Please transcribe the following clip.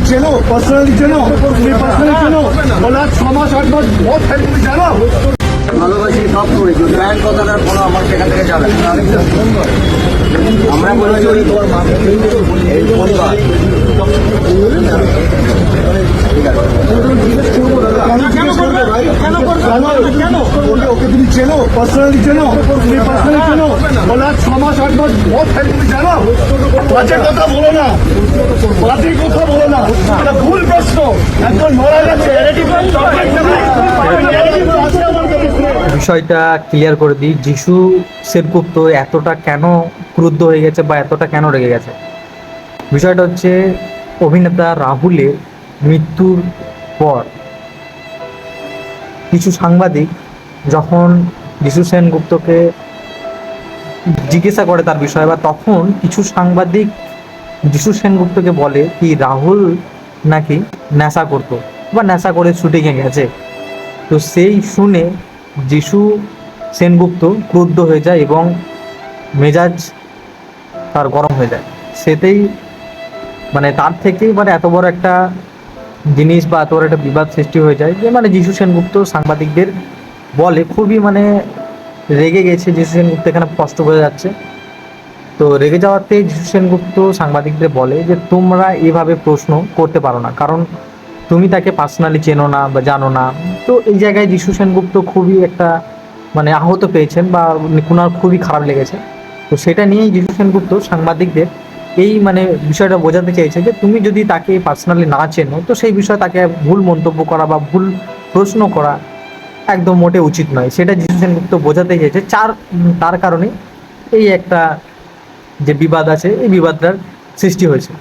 চেনো পার্সোনালি চেনো তুমি পার্সোনালি চেনো বলে 6 মাস 8 মাস বহুত হেল্প তুমি জানো ভালোবাসি সব করি কিন্তু ব্র্যান্ড কথাটার কোনো আমার সেখান থেকে যাবে না। আমরা বলেছি ওই তোমার মা এই পরিবার ওকে তুমি চেনো পার্সোনালি চেনো তুমি পার্সোনালি চেনো বলে 6 মাস 8 মাস বহুত হেল্প তুমি জানো বাজে কথা বলো না বাজে কথা বলো না এটা ভুল প্রশ্ন একজন মারা গেছে বিষয়টা ক্লিয়ার করে দিই, যিশু সেনগুপ্ত এতটা কেন ক্রুদ্ধ হয়ে গেছে বা এতটা কেন রেগে গেছে। বিষয়টা হচ্ছে অভিনেতা রাহুলের মৃত্যুর পর কিছু সাংবাদিক যখন যিশু সেনগুপ্তকে জিজ্ঞাসা করে তার বিষয়ে, বা তখন কিছু সাংবাদিক যিশু সেনগুপ্তকে বলে কি রাহুল নাকি নেশা করতো বা নেশা করে শুটিংয়ে গেছে। তো সেই শুনে যিশু সেনগুপ্ত ক্রুদ্ধ হয়ে যায় এবং মেজাজ তার গরম হয়ে যায়। সেটাই মানে তার থেকেই মানে এত বড় একটা জিনিস বা এত বড় একটা বিবাদ সৃষ্টি হয়ে যায় যে মানে যিশু সেনগুপ্ত সাংবাদিকদের বলে খুবই মানে রেগে গেছে। যিশু সেনগুপ্ত এখানে কষ্ট বোঝা যাচ্ছে। তো রেগে যাওয়াতে যিশু সেনগুপ্ত সাংবাদিকদের বলে যে তোমরা এভাবে প্রশ্ন করতে পারো না, কারণ তুমি তাকে পার্সোনালি চেনো না বা জানো না। তো এই জায়গায় যিশু সেনগুপ্ত খুবই একটা মানে আহত পেয়েছেন বা ওনার খুবই খারাপ লেগেছে। তো সেটা নিয়েই যিশু সেনগুপ্ত সাংবাদিকদের এই মানে বিষয়টা বোঝাতে চেয়েছে যে তুমি যদি তাকে পার্সোনালি না চেনো তো সেই বিষয়ে তাকে ভুল মন্তব্য করা বা ভুল প্রশ্ন করা একদম মোটে উচিত নয়। সেটা যিশু সেনগুপ্ত বোঝাতে চেয়েছে। তার কারণে এই একটা যে বিবাদ আছে এই বিবাদটার সৃষ্টি হয়েছে।